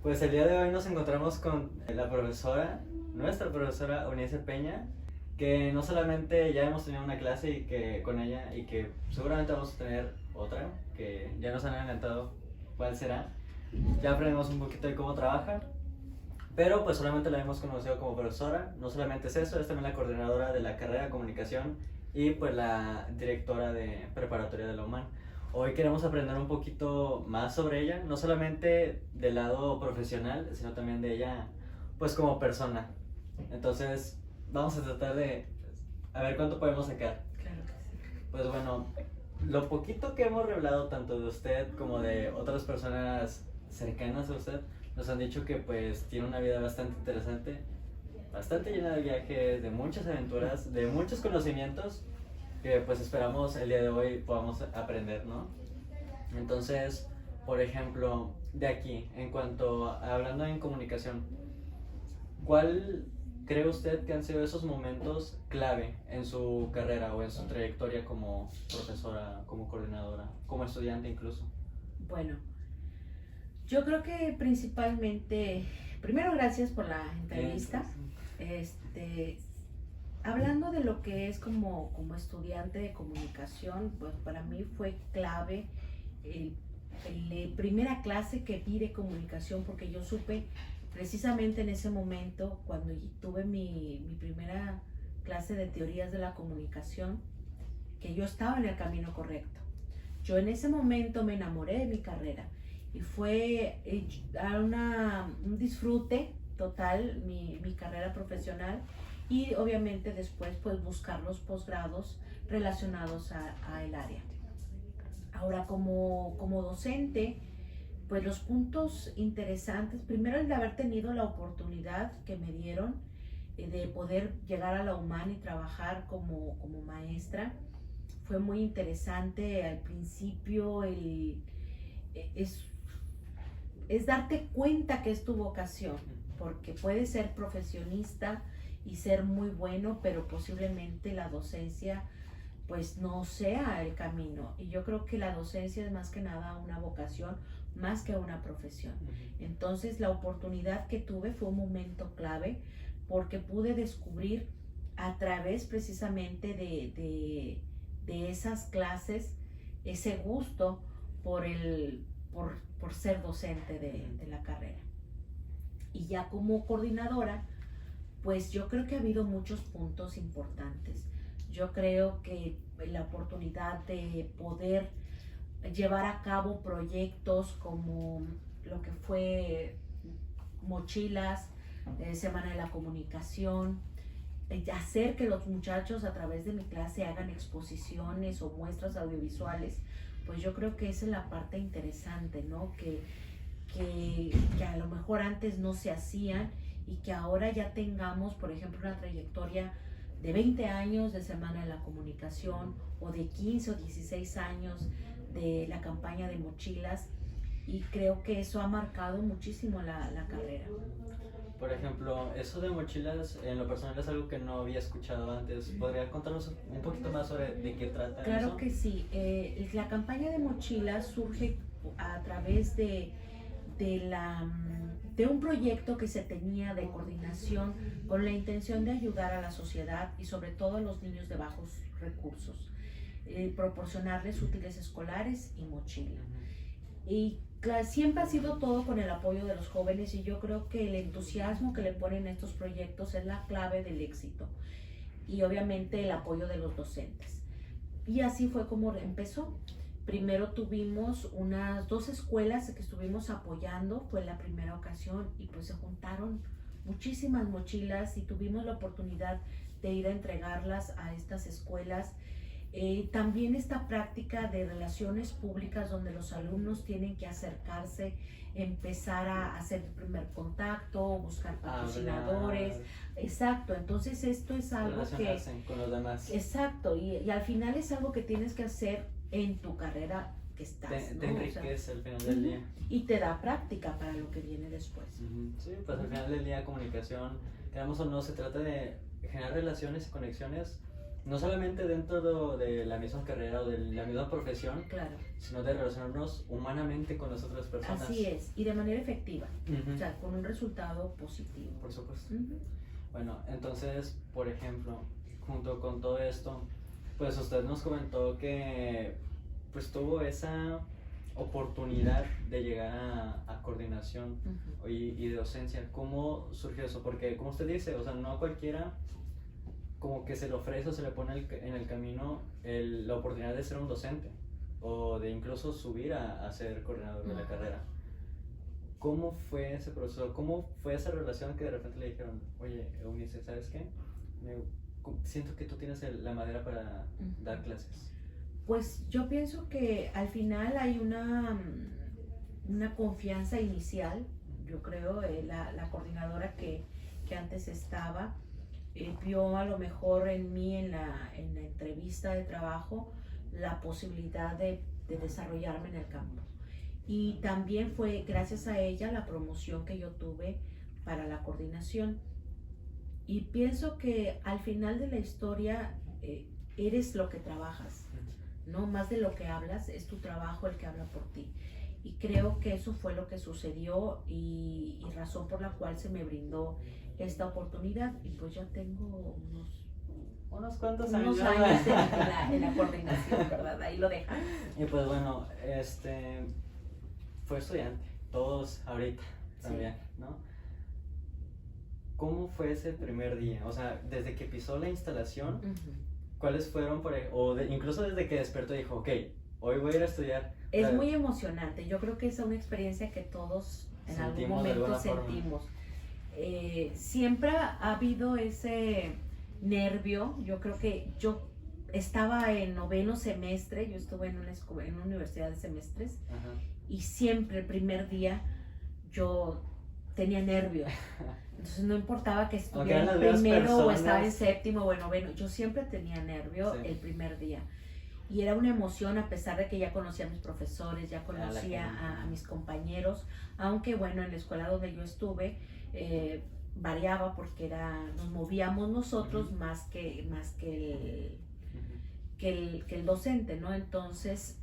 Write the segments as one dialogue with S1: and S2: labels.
S1: Pues el día de hoy nos encontramos con la profesora, nuestra profesora Eunice Peña, que no solamente ya hemos tenido una clase y que con ella y que seguramente vamos a tener otra, que ya nos han adelantado cuál será. Ya aprendimos un poquito de cómo trabaja, pero pues solamente la hemos conocido como profesora. No solamente es eso, es también la coordinadora de la carrera de comunicación y pues la directora de preparatoria de la UMAN. Hoy queremos aprender un poquito más sobre ella, no solamente del lado profesional, sino también de ella pues como persona. Entonces vamos a tratar de a ver cuánto podemos sacar.
S2: Claro que sí.
S1: Pues bueno, lo poquito que hemos revelado tanto de usted como de otras personas cercanas a usted, nos han dicho que pues tiene una vida bastante interesante, bastante llena de viajes, de muchas aventuras, de muchos conocimientos que pues esperamos el día de hoy podamos aprender, ¿no? Entonces, por ejemplo, de aquí, en cuanto a, hablando en comunicación, ¿cuál cree usted que han sido esos momentos clave en su carrera o en su trayectoria como profesora, como coordinadora, como estudiante incluso?
S2: Bueno, yo creo que principalmente, primero gracias por la entrevista. Hablando de lo que es como estudiante de comunicación, pues para mí fue clave la primera clase que vi de comunicación, porque yo supe precisamente en ese momento, cuando tuve mi primera clase de teorías de la comunicación, que yo estaba en el camino correcto. Yo en ese momento me enamoré de mi carrera y fue un disfrute total mi carrera profesional, y obviamente después pues buscar los posgrados relacionados a el área. Ahora como docente, pues los puntos interesantes, primero el de haber tenido la oportunidad que me dieron de poder llegar a la UMAN y trabajar como maestra. Fue muy interesante al principio, es darte cuenta que es tu vocación, porque puedes ser profesionista y ser muy bueno, pero posiblemente la docencia pues no sea el camino. Y yo creo que la docencia es más que nada una vocación, más que una profesión. Entonces la oportunidad que tuve fue un momento clave, porque pude descubrir a través precisamente de esas clases ese gusto por ser docente de la carrera. Y ya como coordinadora, pues yo creo que ha habido muchos puntos importantes. Yo creo que la oportunidad de poder llevar a cabo proyectos como lo que fue mochilas, Semana de la Comunicación, hacer que los muchachos a través de mi clase hagan exposiciones o muestras audiovisuales, pues yo creo que esa es la parte interesante, ¿no? Que a lo mejor antes no se hacían, y que ahora ya tengamos, por ejemplo, una trayectoria de 20 años de Semana de la Comunicación, o de 15 o 16 años de la campaña de mochilas, y creo que eso ha marcado muchísimo la carrera.
S1: Por ejemplo, eso de mochilas, en lo personal es algo que no había escuchado antes. ¿Podría contarnos un poquito más sobre de qué trata eso?
S2: Claro que sí. La campaña de mochilas surge a través de un proyecto que se tenía de coordinación con la intención de ayudar a la sociedad y sobre todo a los niños de bajos recursos, proporcionarles útiles escolares y mochila. Y siempre ha sido todo con el apoyo de los jóvenes, y yo creo que el entusiasmo que le ponen a estos proyectos es la clave del éxito, y obviamente el apoyo de los docentes. Y así fue como empezó. Primero tuvimos unas 2 escuelas que estuvimos apoyando, fue la primera ocasión, y pues se juntaron muchísimas mochilas y tuvimos la oportunidad de ir a entregarlas a estas escuelas. También esta práctica de relaciones públicas, donde los alumnos tienen que acercarse, empezar a hacer el primer contacto, buscar patrocinadores. Exacto, entonces esto es algo que
S1: con los demás.
S2: Exacto, y al final es algo que tienes que hacer en tu carrera que estás,
S1: te
S2: ¿no?
S1: enriquece al final del día.
S2: Y te da práctica para lo que viene después.
S1: Sí, pues al final del día comunicación, queramos o no, se trata de generar relaciones y conexiones, no solamente dentro de la misma carrera o de la misma profesión,
S2: Claro,
S1: sino de relacionarnos humanamente con las otras personas.
S2: así es, y de manera efectiva,
S1: Ujú.
S2: o sea, con un resultado positivo.
S1: Por supuesto.
S2: Ujú.
S1: Bueno, entonces, por ejemplo, junto con todo esto, pues usted nos comentó que pues tuvo esa oportunidad de llegar a coordinación
S2: Ujú.
S1: y docencia. ¿Cómo surgió eso? Porque como usted dice, o sea, no a cualquiera como que se le ofrece o se le pone en el camino la oportunidad de ser un docente o de incluso subir a ser coordinador de la
S2: Ujú.
S1: carrera. ¿Cómo fue ese proceso? ¿Cómo fue esa relación que de repente le dijeron, oye, Eunice, ¿sabes qué? Siento que tú tienes la madera para
S2: Ujú.
S1: dar clases.
S2: Pues yo pienso que al final hay una confianza inicial, yo creo, la coordinadora que antes estaba, vio a lo mejor en mí en la entrevista de trabajo la posibilidad de desarrollarme en el campo. Y también fue gracias a ella la promoción que yo tuve para la coordinación. Y pienso que al final de la historia eres lo que trabajas, ¿no? Más de lo que hablas, es tu trabajo el que habla por ti. Y creo que eso fue lo que sucedió y razón por la cual se me brindó esta oportunidad. Y pues ya tengo
S1: Unos cuantos
S2: unos años en la coordinación, ¿verdad? Ahí lo dejamos.
S1: Y pues bueno, fue estudiante, todos ahorita también, ¿no? ¿Cómo fue ese primer día? O sea, desde que pisó la instalación,
S2: Ujú.
S1: ¿cuáles fueron, incluso desde que despertó dijo, ok, hoy voy a ir a estudiar?
S2: Es muy emocionante. Yo creo que es una experiencia que todos en algún
S1: Sentimos de
S2: momento
S1: alguna forma.
S2: sentimos. Siempre ha habido ese nervio. Yo creo que yo estaba en noveno semestre, yo estuve en una universidad de semestres.
S1: Ajá.
S2: Y siempre el primer día yo tenía nervios. Entonces no importaba que estuviera en primero o estaba en séptimo o en noveno, yo siempre tenía nervio el primer día. Y era una emoción a pesar de que ya conocía a mis profesores, ya conocía a mis compañeros, aunque bueno, en la escuela donde yo estuve variaba porque nos movíamos nosotros más que el docente, ¿no? Entonces,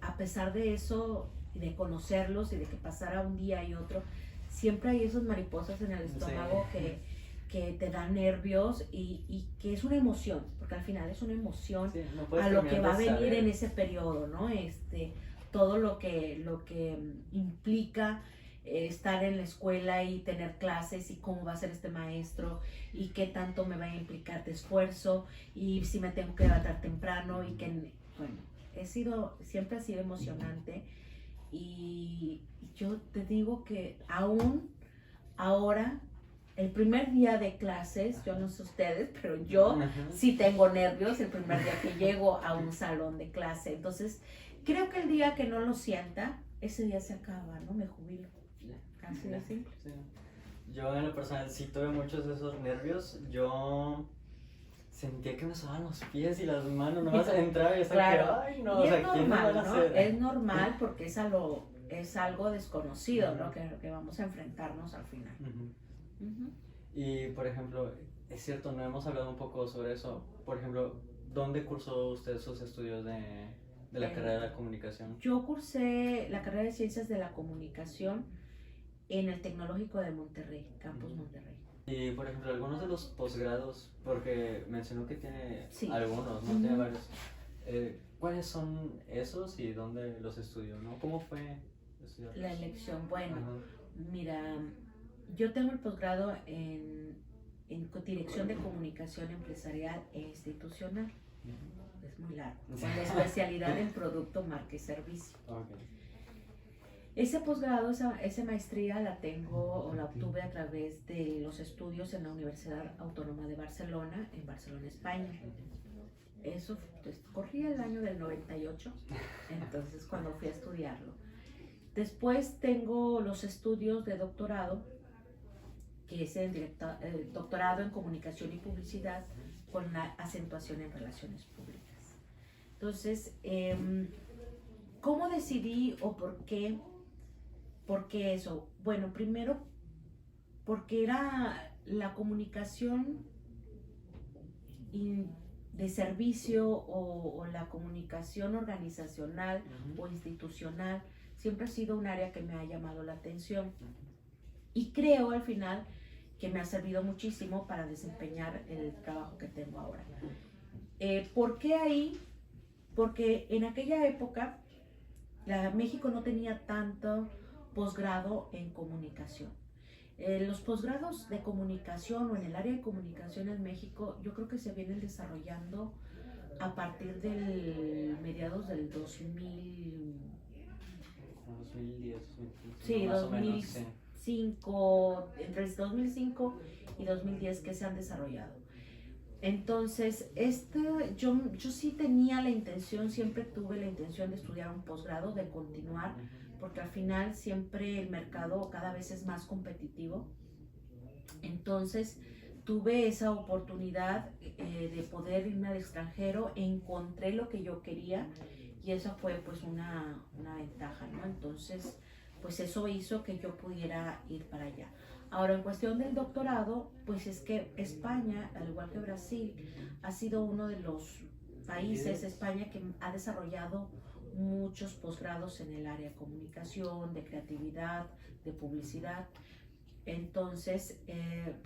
S2: a pesar de eso, de conocerlos y de que pasara un día y otro, siempre hay esas mariposas en el estómago que te dan nervios y que es una emoción, porque al final es una emoción a lo que va a venir en ese periodo, ¿no? Todo lo que implica estar en la escuela y tener clases y cómo va a ser este maestro y qué tanto me va a implicar de esfuerzo y si me tengo que levantar temprano y que, bueno, siempre ha sido emocionante y yo te digo que aún ahora, el primer día de clases, yo no sé ustedes, pero yo sí tengo nervios el primer día que llego a un salón de clase. Entonces, creo que el día que no lo sienta, ese día se acaba, ¿no? Me jubilo. Así de simple.
S1: Sí. Yo en lo personal sí tuve muchos de esos nervios. Yo sentía que me sobaban los pies y las manos, nomás entraba y estaba
S2: claro.
S1: ay no,
S2: y
S1: o sea,
S2: es normal,
S1: ¿no?
S2: ¿no? Es normal porque es algo desconocido, ¿no? Que vamos a enfrentarnos al final.
S1: Y por ejemplo, es cierto, no hemos hablado un poco sobre eso. Por ejemplo, ¿dónde cursó usted sus estudios de la carrera de la comunicación?
S2: Yo cursé la carrera de Ciencias de la Comunicación en el Tecnológico de Monterrey, Campus Monterrey.
S1: Y por ejemplo, algunos de los posgrados, porque mencionó que tiene algunos, ¿no?
S2: Uh-huh.
S1: Tiene varios. ¿Cuáles son esos y dónde los estudió, no? ¿Cómo fue estudiar?
S2: La elección, bueno, mira, yo tengo el posgrado en Dirección de Comunicación Empresarial e Institucional. Es muy largo, con la especialidad en Producto, Marca y Servicio.
S1: Okay.
S2: Ese posgrado, esa maestría la obtuve a través de los estudios en la Universidad Autónoma de Barcelona, en Barcelona, España. Eso corría el año del 98, entonces cuando fui a estudiarlo. Después tengo los estudios de doctorado, que es el doctorado en Comunicación y Publicidad con la acentuación en Relaciones Públicas. Entonces, ¿cómo decidí o por qué? ¿Por qué eso? Bueno, primero porque era la comunicación de servicio o la comunicación organizacional o institucional siempre ha sido un área que me ha llamado la atención y creo al final que me ha servido muchísimo para desempeñar el trabajo que tengo ahora. ¿Por qué ahí? Porque en aquella época México no tenía tanto posgrado en comunicación. Los posgrados de comunicación o en el área de comunicación en México yo creo que se vienen desarrollando a partir del mediados del 2000,
S1: 2010, 2015,
S2: sí,
S1: más o menos, sí.
S2: 2005, entre el 2005 y 2010 que se han desarrollado. Entonces, yo sí tenía la intención, siempre tuve la intención de estudiar un posgrado, de continuar, porque al final siempre el mercado cada vez es más competitivo. Entonces, tuve esa oportunidad de poder irme al extranjero, encontré lo que yo quería y eso fue pues una ventaja, ¿no? Entonces, pues eso hizo que yo pudiera ir para allá. Ahora, en cuestión del doctorado, pues es que España, al igual que Brasil, ha sido uno de los países, España, que ha desarrollado muchos posgrados en el área de comunicación, de creatividad, de publicidad. Entonces,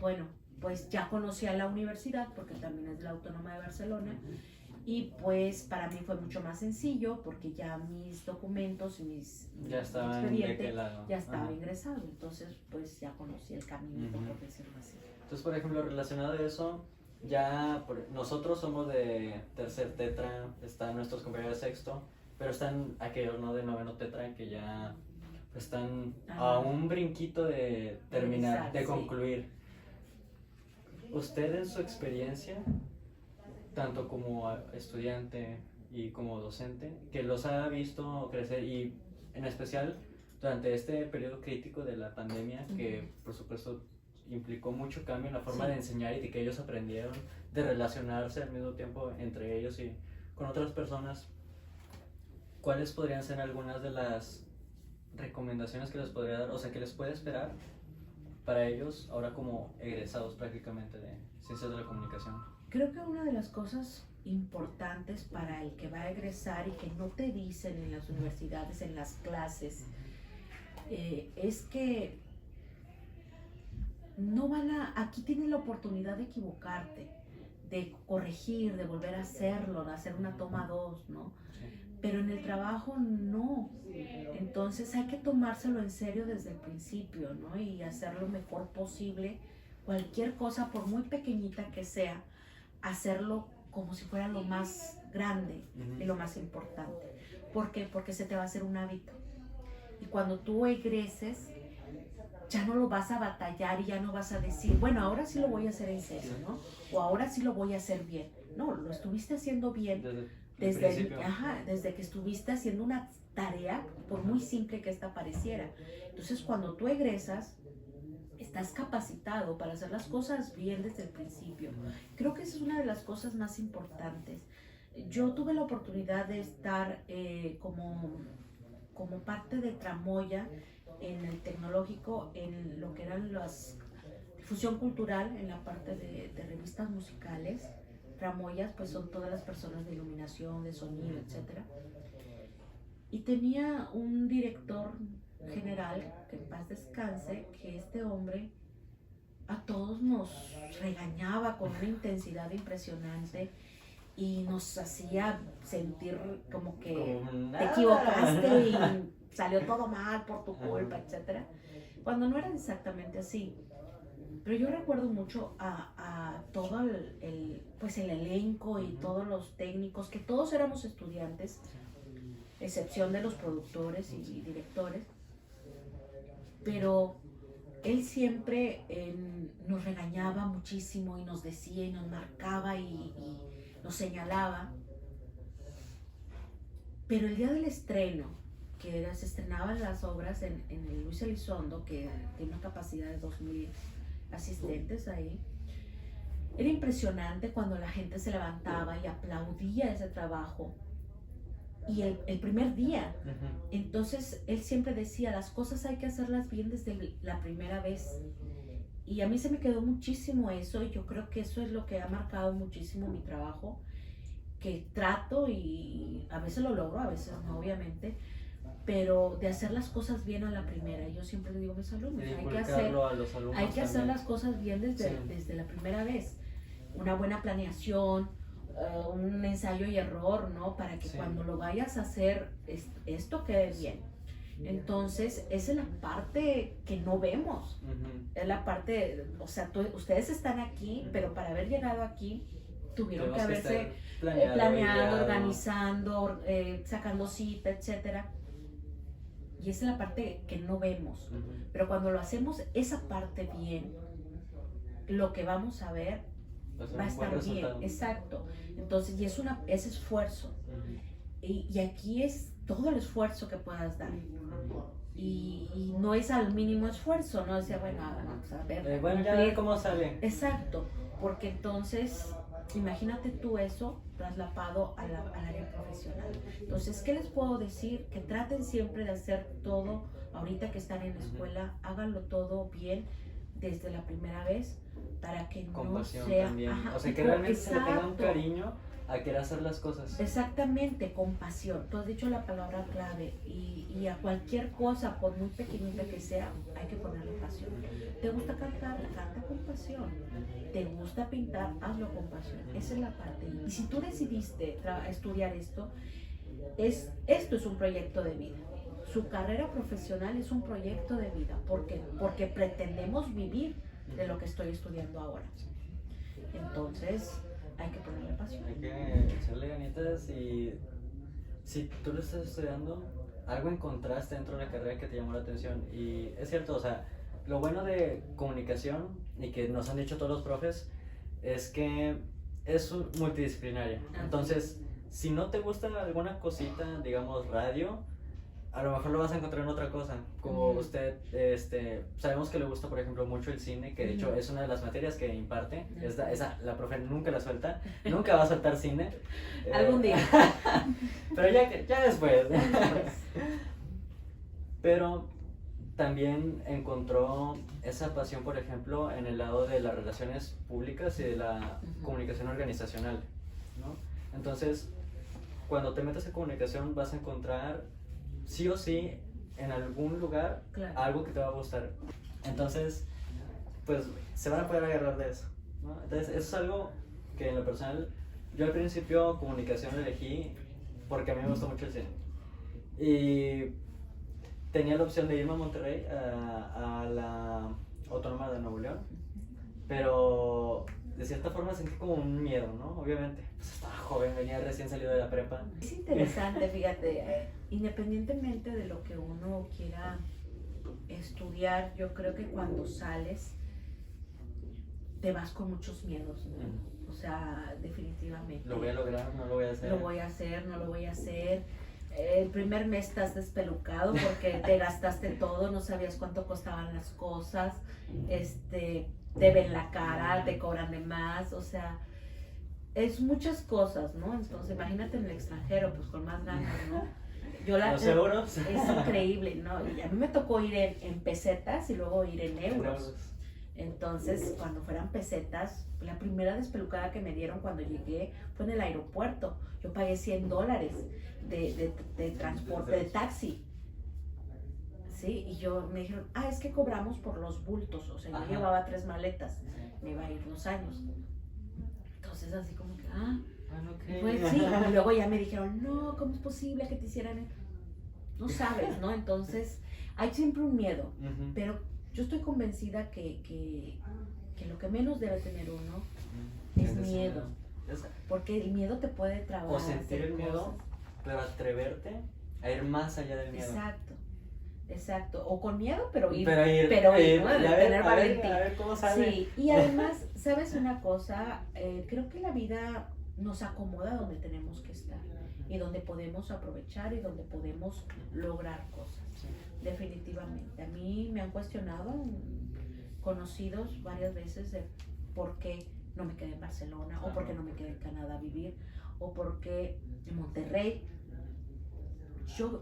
S2: bueno, pues ya conocí a la universidad, porque también es la Autónoma de Barcelona, y pues para mí fue mucho más sencillo porque ya mis documentos y
S1: ya estaban de qué lado.
S2: Ya estaba ingresado, entonces pues ya conocí el camino, por decirlo así.
S1: Entonces, por ejemplo, relacionado a eso, ya nosotros somos de tercer tetra, están nuestros compañeros de sexto, pero están aquellos, ¿no?, de noveno tetra que ya están a un brinquito de terminar, de concluir. ¿Usted en su experiencia, tanto como estudiante y como docente, que los ha visto crecer y en especial durante este periodo crítico de la pandemia, que por supuesto implicó mucho cambio en la forma de enseñar y de que ellos aprendieron de relacionarse al mismo tiempo entre ellos y con otras personas, ¿cuáles podrían ser algunas de las recomendaciones que les podría dar, o sea, que les puede esperar para ellos ahora como egresados prácticamente de Ciencias de la Comunicación?
S2: Creo que una de las cosas importantes para el que va a egresar y que no te dicen en las universidades, en las clases, es que aquí tienes la oportunidad de equivocarte, de corregir, de volver a hacerlo, de hacer una toma 2, ¿no? Pero en el trabajo no. Entonces hay que tomárselo en serio desde el principio, ¿no? Y hacer lo mejor posible. Cualquier cosa, por muy pequeñita que sea, hacerlo como si fuera lo más grande y lo más importante. ¿Por qué? Porque se te va a hacer un hábito. Y cuando tú egreses, ya no lo vas a batallar y ya no vas a decir, bueno, ahora sí lo voy a hacer en serio, ¿no? O ahora sí lo voy a hacer bien. No, lo estuviste haciendo bien desde que estuviste haciendo una tarea, por muy simple que esta pareciera. Entonces, cuando tú egresas, estás capacitado para hacer las cosas bien desde el principio. Creo que esa es una de las cosas más importantes. Yo tuve la oportunidad de estar como parte de Tramoya en el tecnológico, en lo que eran las difusión cultural, en la parte de revistas musicales. Tramoyas, pues son todas las personas de iluminación, de sonido, etc. Y tenía un director general, que en paz descanse, que este hombre a todos nos regañaba con una intensidad impresionante y nos hacía sentir como que te equivocaste y salió todo mal por tu culpa, etc. Cuando no era exactamente así. Pero yo recuerdo mucho a todo el elenco y todos los técnicos, que todos éramos estudiantes, excepción de los productores y directores, pero él siempre nos regañaba muchísimo y nos decía y nos marcaba y nos señalaba. Pero el día del estreno, que se estrenaban las obras en el Luis Elizondo, que tiene una capacidad de 2,000 asistentes ahí, era impresionante cuando la gente se levantaba y aplaudía ese trabajo. Y el primer día, entonces él siempre decía, las cosas hay que hacerlas bien desde la primera vez. Y a mí se me quedó muchísimo eso, y yo creo que eso es lo que ha marcado muchísimo mi trabajo, que trato y a veces lo logro, a veces no, obviamente, pero de hacer las cosas bien a la primera. Yo siempre le digo a mis alumnos,
S1: Y
S2: hay que
S1: inculcarlo a los alumnos
S2: hacer
S1: también.
S2: las cosas bien desde la primera vez. Una buena planeación, un ensayo y error, ¿no? Para que cuando lo vayas a hacer, esto quede bien. Entonces, esa es la parte que no vemos. Es la parte, o sea, ustedes están aquí, pero para haber llegado aquí, tuvieron que haberse planeado, organizando, sacando cita, etcétera. Y esa es la parte que no vemos. Pero cuando lo hacemos esa parte bien, lo que vamos a ver va a estar bien. Exacto. Entonces, y es esfuerzo. Y aquí es todo el esfuerzo que puedas dar. Y no es al mínimo esfuerzo, no decía, bueno, vamos a ver.
S1: Bueno, ya ver cómo sale.
S2: Exacto, porque entonces, imagínate tú eso trasladado al área profesional. Entonces, ¿qué les puedo decir? Que traten siempre de hacer todo, ahorita que están en la escuela, háganlo todo bien desde la primera vez, para que no sea...
S1: También.
S2: Ajá,
S1: o sea, que realmente se le tenga un cariño a querer hacer las cosas.
S2: Exactamente, compasión. Tú has dicho la palabra clave y a cualquier cosa, por muy pequeñita que sea, hay que ponerle pasión. ¿Te gusta cantar? Canta con pasión. ¿Te gusta pintar? Hazlo con pasión. Esa es la parte. Y si tú decidiste estudiar esto es un proyecto de vida. Su carrera profesional es un proyecto de vida. ¿Por qué? Porque pretendemos vivir de lo que estoy estudiando ahora. Entonces, hay que ponerle pasión.
S1: Hay que echarle ganitas y si tú lo estás estudiando, algo encontraste dentro de la carrera que te llamó la atención. Y es cierto, o sea, lo bueno de comunicación y que nos han dicho todos los profes es que es multidisciplinaria. Entonces, si no te gusta alguna cosita, digamos radio, a lo mejor lo vas a encontrar en otra cosa. Como usted, sabemos que le gusta, por ejemplo, mucho el cine, que de hecho es una de las materias que imparte. La profe nunca la suelta, nunca va a soltar cine.
S2: Algún día.
S1: Pero ya después. Pero también encontró esa pasión, por ejemplo, en el lado de las relaciones públicas y de la comunicación organizacional, ¿no? Entonces, cuando te metes en comunicación vas a encontrar sí o sí en algún lugar algo que te va a gustar. Entonces, pues se van a poder agarrar de eso, ¿no? Entonces, eso es algo que en lo personal, yo al principio comunicación lo elegí porque a mí me gustó mucho el cine. Y tenía la opción de irme a Monterrey, a la Autónoma de Nuevo León, pero de cierta forma sentí como un miedo, ¿no? Obviamente, pues estaba joven, venía recién salido de la prepa.
S2: Es interesante, fíjate, independientemente de lo que uno quiera estudiar, yo creo que cuando sales te vas con muchos miedos, ¿no? O sea, definitivamente.
S1: ¿Lo voy a lograr? ¿No lo voy a hacer?
S2: Lo voy a hacer, no lo voy a hacer. El primer mes estás despelucado porque te gastaste todo, no sabías cuánto costaban las cosas, te ven la cara, te cobran de más, o sea, es muchas cosas, ¿no? Entonces imagínate en el extranjero, pues con más ganas, ¿no?
S1: Los euros.
S2: Es increíble, ¿no? Y a mí me tocó ir en pesetas y luego ir en euros. Entonces, cuando fueran pesetas, la primera despelucada que me dieron cuando llegué fue en el aeropuerto. Yo pagué $100 de transporte, de taxi. ¿Sí? Y me dijeron, es que cobramos por los bultos. O sea, yo llevaba 3 maletas, me iba a ir 2 años. Entonces, así como que,
S1: okay.
S2: Pues sí. Y luego ya me dijeron, no, ¿cómo es posible que te hicieran eso? No sabes, ¿no? Entonces, hay siempre un miedo, pero yo estoy convencida que lo que menos debe tener uno es miedo. Porque el miedo te puede trabar.
S1: O sentir el miedo, pero atreverte a ir más allá del miedo.
S2: Exacto. O con miedo, pero ir,
S1: ¿no?
S2: Tener valentía.
S1: A ver cómo sale.
S2: Sí, y además, ¿sabes una cosa? Creo que la vida nos acomoda donde tenemos que estar y donde podemos aprovechar y donde podemos lograr cosas. Definitivamente. A mí me han cuestionado conocidos varias veces de por qué no me quedé en Barcelona, o por qué no me quedé en Canadá a vivir, o por qué en Monterrey.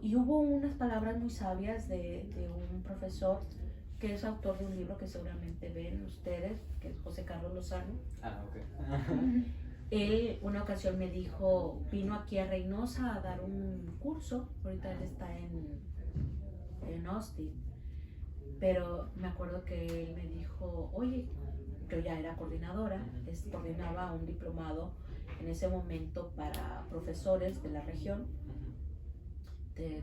S2: Y hubo unas palabras muy sabias de un profesor que es autor de un libro que seguramente ven ustedes, que es José Carlos Lozano.
S1: Ok.
S2: Él una ocasión me dijo, vino aquí a Reynosa a dar un curso, ahorita él está en Austin, pero me acuerdo que él me dijo, oye, yo ya era coordinadora, coordinaba un diplomado en ese momento para profesores de la región, de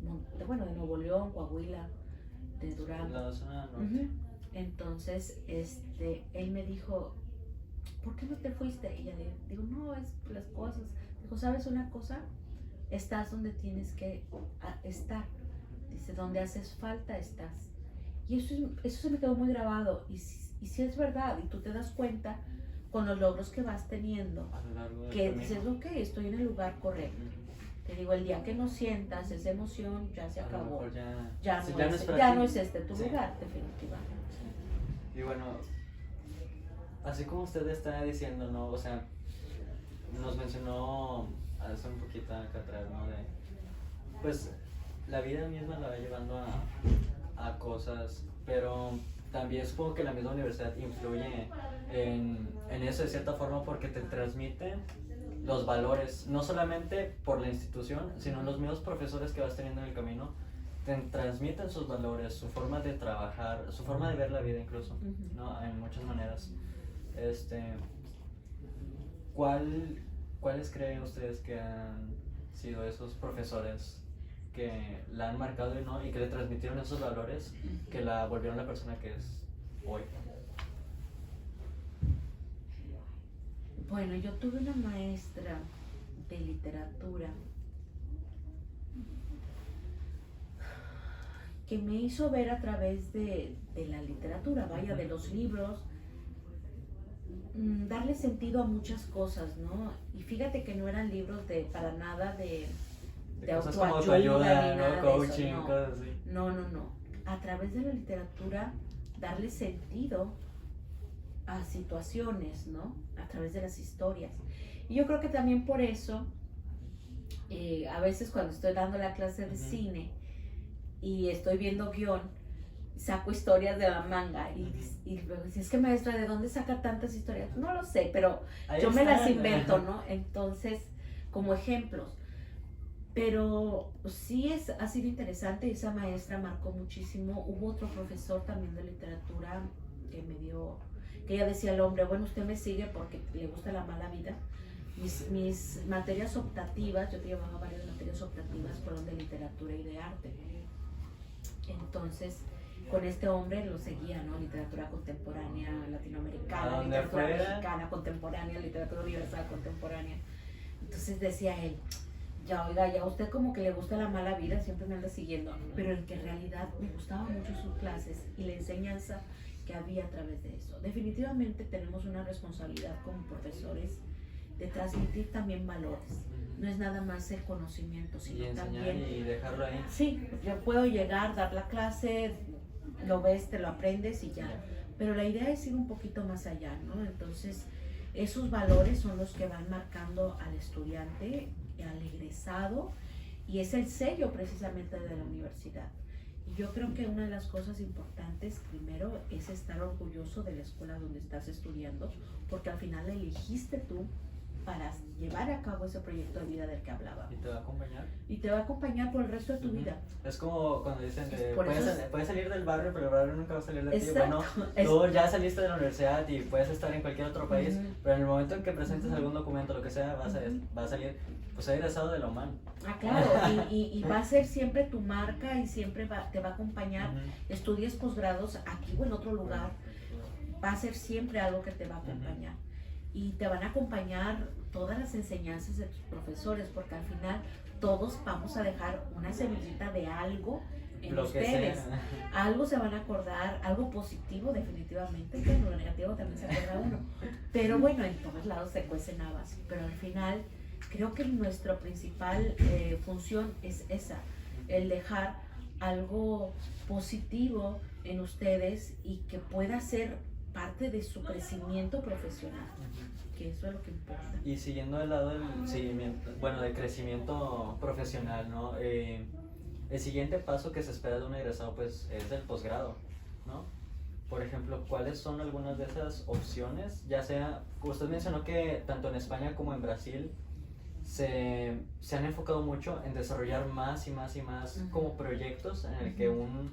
S2: Nuevo León, Coahuila, de Durango.
S1: La zona norte.
S2: Entonces, él me dijo, ¿por qué no te fuiste? Y ya digo, no, es por las cosas. Dijo, ¿sabes una cosa? Estás donde tienes que estar. Dice, donde haces falta, estás. Y eso se me quedó muy grabado. Y si es verdad, y tú te das cuenta con los logros que vas teniendo,
S1: A lo largo del
S2: que
S1: camino.
S2: dices, ok, estoy en el lugar correcto. Te digo, el día que no sientas esa emoción, ya se
S1: A lo
S2: acabó.
S1: mejor
S2: Ya
S1: sí,
S2: no,
S1: ya
S2: no
S1: para
S2: es
S1: ti.
S2: este tu
S1: Sí.
S2: lugar, definitivamente.
S1: Sí. Y bueno, así como usted está diciendo, ¿no? O sea, nos mencionó hace un poquito acá atrás, ¿no? De, pues, la vida misma la va llevando a cosas, pero también supongo que la misma universidad influye en eso de cierta forma porque te transmite los valores, no solamente por la institución, sino los mismos profesores que vas teniendo en el camino, te transmiten sus valores, su forma de trabajar, su forma de ver la vida incluso, ¿no? En muchas maneras. ¿Cuáles creen ustedes que han sido esos profesores que la han marcado y que le transmitieron esos valores que la volvieron la persona que es hoy?
S2: Bueno, yo tuve una maestra de literatura que me hizo ver a través de la literatura, vaya, de los libros, darle sentido a muchas cosas, ¿no? Y fíjate que no eran libros para nada de
S1: Cosas como
S2: autoayuda
S1: autoayuda,
S2: ni nada
S1: ¿no?
S2: de
S1: Coaching,
S2: eso, no.
S1: cosas así.
S2: No. A través de la literatura, darle sentido a situaciones, ¿no? A través de las historias. Y yo creo que también por eso, a veces cuando estoy dando la clase de cine y estoy viendo guión, saco historias de la manga y luego dice, es que maestra, ¿de dónde saca tantas historias? No lo sé, pero
S1: Ahí
S2: yo me
S1: están.
S2: las invento, ¿no? Entonces, como ejemplos. Pero sí ha sido interesante, esa maestra marcó muchísimo. Hubo otro profesor también de literatura que ella decía al hombre, bueno, usted me sigue porque le gusta la mala vida. Mis materias optativas, yo te llevaba varias materias optativas, fueron de literatura y de arte. Entonces, con este hombre lo seguía, ¿no? Literatura contemporánea latinoamericana, literatura mexicana contemporánea, literatura universal contemporánea. Entonces decía él, ya oiga, ya usted como que le gusta la mala vida, siempre me anda siguiendo, pero en que en realidad me gustaban mucho sus clases y la enseñanza que había a través de eso. Definitivamente tenemos una responsabilidad como profesores de transmitir también valores. No es nada más el conocimiento, sino
S1: Y enseñar
S2: también...
S1: y dejarlo ahí.
S2: Sí, yo puedo llegar, dar la clase, lo ves, te lo aprendes y ya. Pero la idea es ir un poquito más allá, ¿no? Entonces, esos valores son los que van marcando al estudiante, al egresado, y es el sello precisamente de la universidad. Y yo creo que una de las cosas importantes, primero, es estar orgulloso de la escuela donde estás estudiando, porque al final la elegiste tú para llevar a cabo ese proyecto de vida del que hablaba.
S1: Y te va a acompañar.
S2: Y te va a acompañar por el resto de tu vida.
S1: Es como cuando dicen que
S2: Por eso
S1: puedes salir del barrio, pero el barrio nunca va a salir de ti.
S2: Exacto.
S1: Bueno, tú ya saliste de la universidad y puedes estar en cualquier otro país, pero en el momento en que presentes algún documento, lo que sea, va a salir, pues egresado de la UMAN.
S2: Ah, claro, y va a ser siempre tu marca y siempre te va a acompañar. Estudies posgrados aquí o en otro lugar, va a ser siempre algo que te va a acompañar. Y te van a acompañar todas las enseñanzas de tus profesores, porque al final todos vamos a dejar una semillita de algo en ustedes. Algo se van a acordar, algo positivo definitivamente, pero lo negativo también se acuerda uno. Pero bueno, en todos lados se cuecen habas, pero al final creo que nuestra principal función es esa, el dejar algo positivo en ustedes y que pueda ser parte de su crecimiento profesional, que eso es lo que importa.
S1: Y siguiendo el lado del seguimiento, bueno, de crecimiento profesional, ¿no? El siguiente paso que se espera de un egresado, pues, es el posgrado, ¿no? Por ejemplo, ejemplo, ¿cuáles son algunas de esas opciones? Ya sea, usted mencionó que tanto en España como en Brasil se han enfocado mucho en desarrollar más y más y más como proyectos en el que un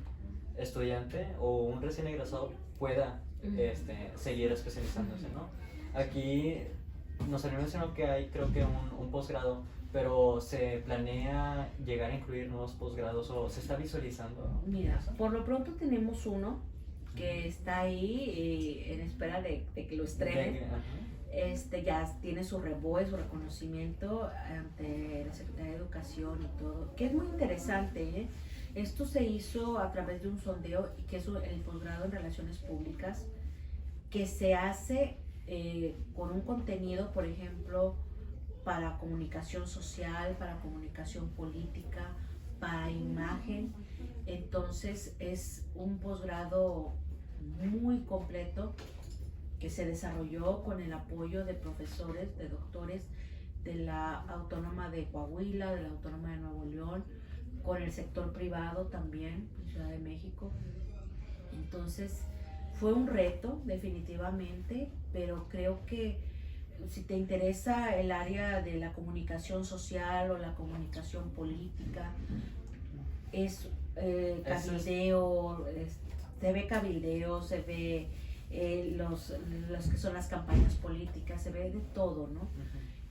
S1: estudiante o un recién egresado pueda seguir especializándose, ¿no? Aquí nos habían mencionado que hay, creo que un posgrado, pero ¿se planea llegar a incluir nuevos posgrados o se está visualizando?
S2: Mira, por lo pronto tenemos uno que está ahí en espera de que lo estrenen. Ya tiene su reboe, su reconocimiento ante la Secretaría de Educación y todo, que es muy interesante, ¿eh? Esto se hizo a través de un sondeo, que es el posgrado en Relaciones Públicas, que se hace con un contenido, por ejemplo, para comunicación social, para comunicación política, para imagen. Entonces es un posgrado muy completo que se desarrolló con el apoyo de profesores, de doctores de la Autónoma de Coahuila, de la Autónoma de Nuevo León, con el sector privado también, en Ciudad de México. Entonces fue un reto definitivamente, pero creo que si te interesa el área de la comunicación social o la comunicación política, es cabildeo, se ve cabildeo, se ve los que son las campañas políticas, se ve de todo, ¿no?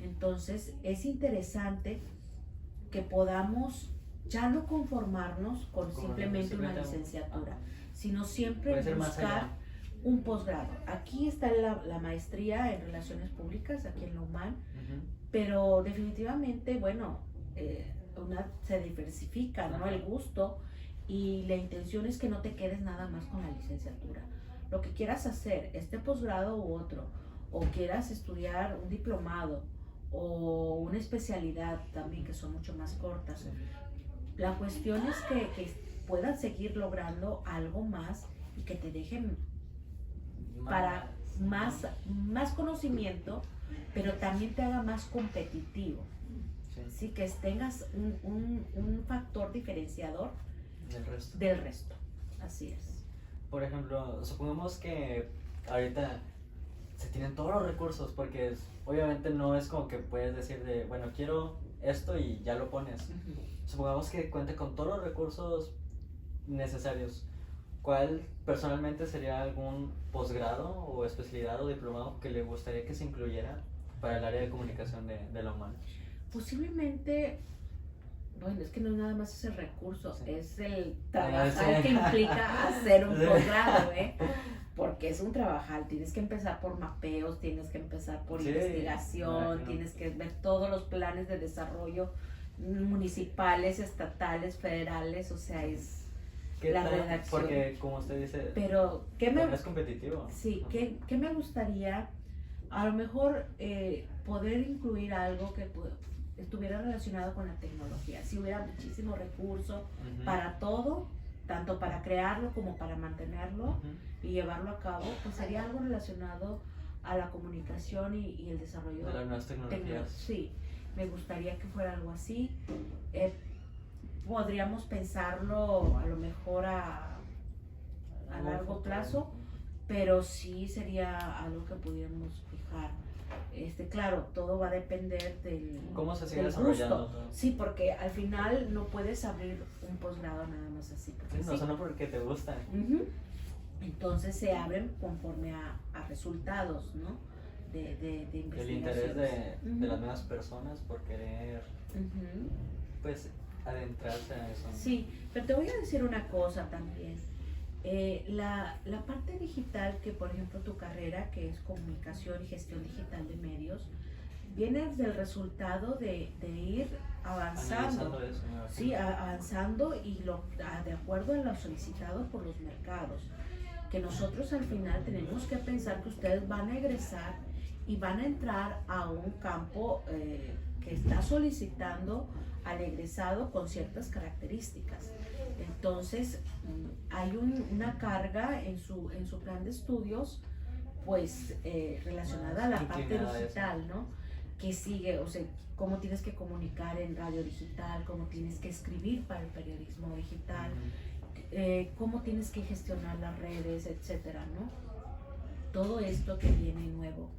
S2: Entonces es interesante que podamos ya no conformarnos con simplemente una licenciatura, sino siempre buscar un posgrado. Aquí está la maestría en Relaciones Públicas, aquí en la UMAN, pero definitivamente, bueno, se diversifica, ¿no? El gusto, y la intención es que no te quedes nada más con la licenciatura. Lo que quieras hacer, este posgrado u otro, o quieras estudiar un diplomado o una especialidad también, que son mucho más cortas. La cuestión es que puedas seguir logrando algo más y que te dejen para más conocimiento, pero también te haga más competitivo. Sí, que tengas un factor diferenciador del resto. Así es.
S1: Por ejemplo, supongamos que ahorita se tienen todos los recursos, porque obviamente no es como que puedes decir de, bueno, quiero esto y ya lo pones. Supongamos que cuente con todos los recursos necesarios. ¿Cuál personalmente sería algún posgrado o especialidad o diplomado que le gustaría que se incluyera para el área de comunicación de la UMAN?
S2: Posiblemente, bueno, es que no es nada más ese recurso, es el trabajar que implica hacer un posgrado, ¿eh? Porque es un trabajar, tienes que empezar por mapeos, tienes que empezar por investigación, tienes que ver todos los planes de desarrollo municipales, estatales, federales, o sea, es la redacción.
S1: Porque como usted dice,
S2: pero
S1: es competitivo.
S2: Sí, ¿qué me gustaría? A lo mejor poder incluir algo que estuviera relacionado con la tecnología. Si hubiera muchísimo recurso para todo, tanto para crearlo como para mantenerlo y llevarlo a cabo, pues sería algo relacionado a la comunicación y el desarrollo
S1: de las nuevas tecnologías.
S2: Sí, me gustaría que fuera algo así. Podríamos pensarlo a lo mejor a largo plazo, pero sí sería algo que pudiéramos fijar. Claro, todo va a depender del
S1: cómo se sigue desarrollando
S2: gusto. Sí, porque al final no puedes abrir un posgrado nada más así.
S1: No, solo porque te gustan.
S2: Entonces se abren conforme a resultados, ¿no? De investigación.
S1: El interés de las nuevas personas por querer, pues, adentrarse a eso.
S2: Sí, pero te voy a decir una cosa también. La parte digital, que por ejemplo tu carrera, que es comunicación y gestión digital de medios, viene del resultado de ir avanzando.
S1: Eso,
S2: sí, avanzando y de acuerdo a lo solicitado por los mercados. Que nosotros al final tenemos que pensar que ustedes van a egresar y van a entrar a un campo que está solicitando al egresado con ciertas características. Entonces hay una carga en su plan de estudios, pues relacionada a la parte digital, ¿no? Que sigue, o sea, cómo tienes que comunicar en radio digital, cómo tienes que escribir para el periodismo digital, cómo tienes que gestionar las redes, etcétera, ¿no? Todo esto que viene nuevo.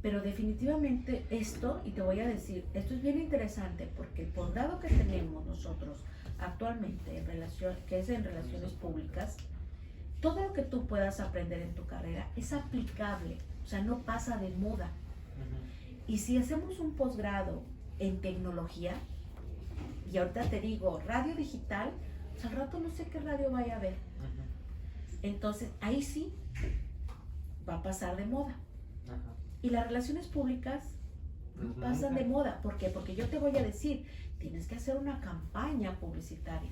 S2: Pero definitivamente esto, y te voy a decir, esto es bien interesante porque el posgrado que tenemos nosotros actualmente, que es en relaciones públicas, todo lo que tú puedas aprender en tu carrera es aplicable, o sea, no pasa de moda. Y si hacemos un posgrado en tecnología, y ahorita te digo, radio digital, pues al rato no sé qué radio vaya a haber. Entonces, ahí sí va a pasar de moda. Y las relaciones públicas no pasan de moda. ¿Por qué? Porque yo te voy a decir, tienes que hacer una campaña publicitaria.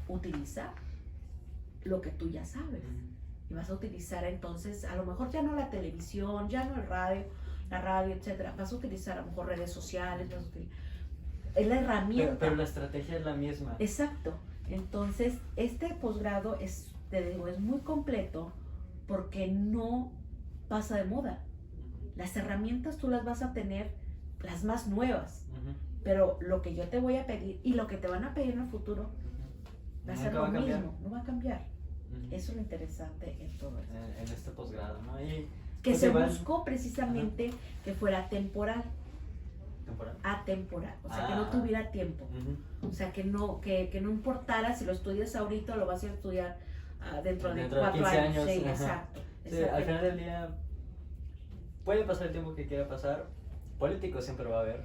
S2: Utiliza lo que tú ya sabes. Y vas a utilizar entonces, a lo mejor ya no la televisión, ya no la radio, etcétera. Vas a utilizar a lo mejor redes sociales, es la herramienta.
S1: Pero la estrategia es la misma.
S2: Exacto. Entonces, este posgrado te digo, es muy completo porque no pasa de moda. Las herramientas tú las vas a tener, las más nuevas, pero lo que yo te voy a pedir y lo que te van a pedir en el futuro va a ser lo mismo, no va a cambiar. Eso es lo interesante en todo esto.
S1: En este posgrado, ¿no? Y
S2: que se buscó precisamente que fuera temporal.
S1: ¿Temporal?
S2: O sea, que no tuviera tiempo. O sea, que no importara si lo estudias ahorita o lo vas a estudiar dentro de 4 años. Sí, exacto.
S1: Sí, al final del día puede pasar el tiempo que quiera pasar, políticos siempre va a haber,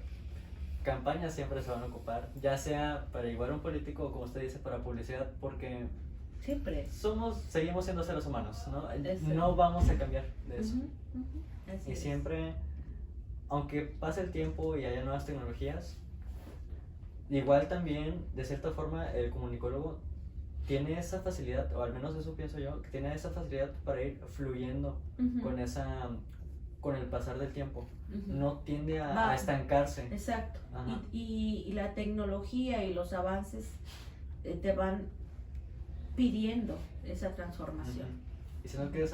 S1: campañas siempre se van a ocupar, ya sea para igual un político o como usted dice para publicidad, porque
S2: siempre
S1: seguimos siendo seres humanos, ¿no? No vamos a cambiar de eso. Y siempre, aunque pase el tiempo y haya nuevas tecnologías, igual también de cierta forma el comunicólogo tiene esa facilidad, o al menos eso pienso yo, que tiene esa facilidad para ir fluyendo con el pasar del tiempo. No tiende a estancarse.
S2: Exacto. Y la tecnología y los avances te van pidiendo esa transformación.
S1: Y siento que es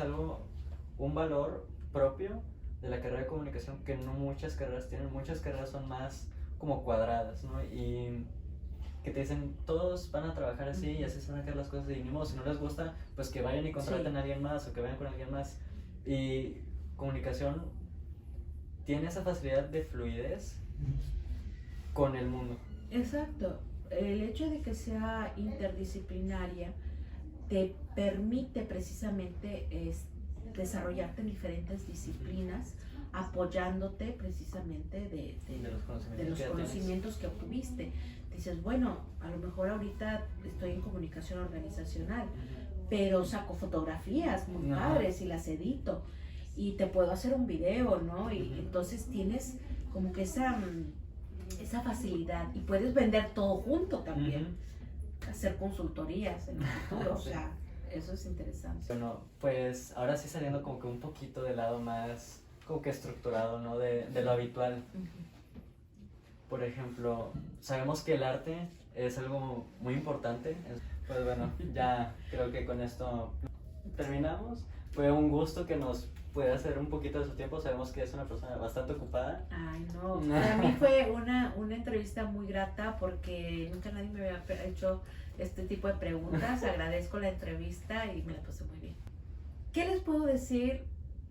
S1: un valor propio de la carrera de comunicación que no muchas carreras tienen. Muchas carreras son más como cuadradas, ¿no? Y que te dicen, todos van a trabajar así y así se van a quedar las cosas, y ni modo, si no les gusta, pues que vayan y contraten a alguien más o que vayan con alguien más. Y comunicación tiene esa facilidad de fluidez con el mundo.
S2: Exacto. El hecho de que sea interdisciplinaria te permite precisamente desarrollarte en diferentes disciplinas, apoyándote precisamente de los conocimientos que obtuviste. Dices, bueno, a lo mejor ahorita estoy en comunicación organizacional, pero saco fotografías muy padres y las edito y te puedo hacer un video, ¿no? Y entonces tienes como que esa facilidad y puedes vender todo junto también, hacer consultorías en el futuro, o sea, eso es interesante.
S1: Bueno, pues ahora sí saliendo como que un poquito del lado más como que estructurado, ¿no? De lo habitual. Por ejemplo, sabemos que el arte es algo muy importante. Pues bueno, ya creo que con esto terminamos. Fue un gusto que nos pueda hacer un poquito de su tiempo. Sabemos que es una persona bastante ocupada.
S2: Ay, no. Para mí fue una entrevista muy grata porque nunca nadie me había hecho este tipo de preguntas. Agradezco la entrevista y me la pasé muy bien. ¿Qué les puedo decir?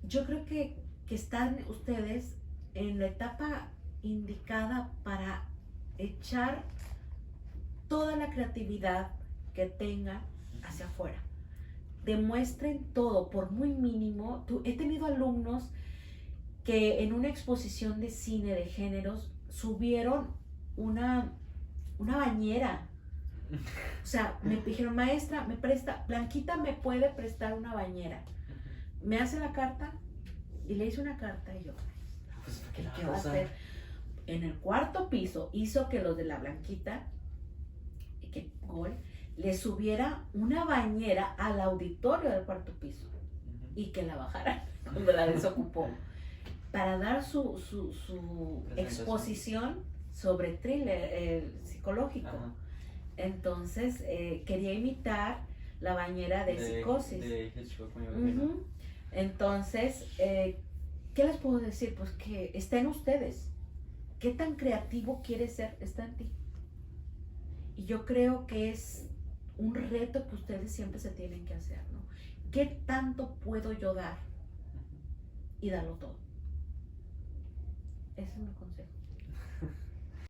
S2: Yo creo que están ustedes en la etapa indicada para echar toda la creatividad que tengan hacia afuera. Demuestren todo, por muy mínimo. He tenido alumnos que en una exposición de cine de géneros subieron una bañera. O sea, me dijeron, maestra, Blanquita me puede prestar una bañera. Me hace la carta y le hice una carta y yo,
S1: pues,
S2: ¿qué va a hacer? En el 4º piso hizo que los de la Blanquita, le subiera una bañera al auditorio del 4º piso y que la bajara cuando la desocupó para dar su exposición sobre thriller psicológico. Entonces quería imitar la bañera de Psicosis.
S1: De Hitchcock, me imagino.
S2: Entonces, ¿qué les puedo decir? Pues que está en ustedes. ¿Qué tan creativo quieres ser? Está en ti. Y yo creo que es un reto que ustedes siempre se tienen que hacer, ¿no? ¿Qué tanto puedo yo dar? Y darlo todo. Ese es mi consejo.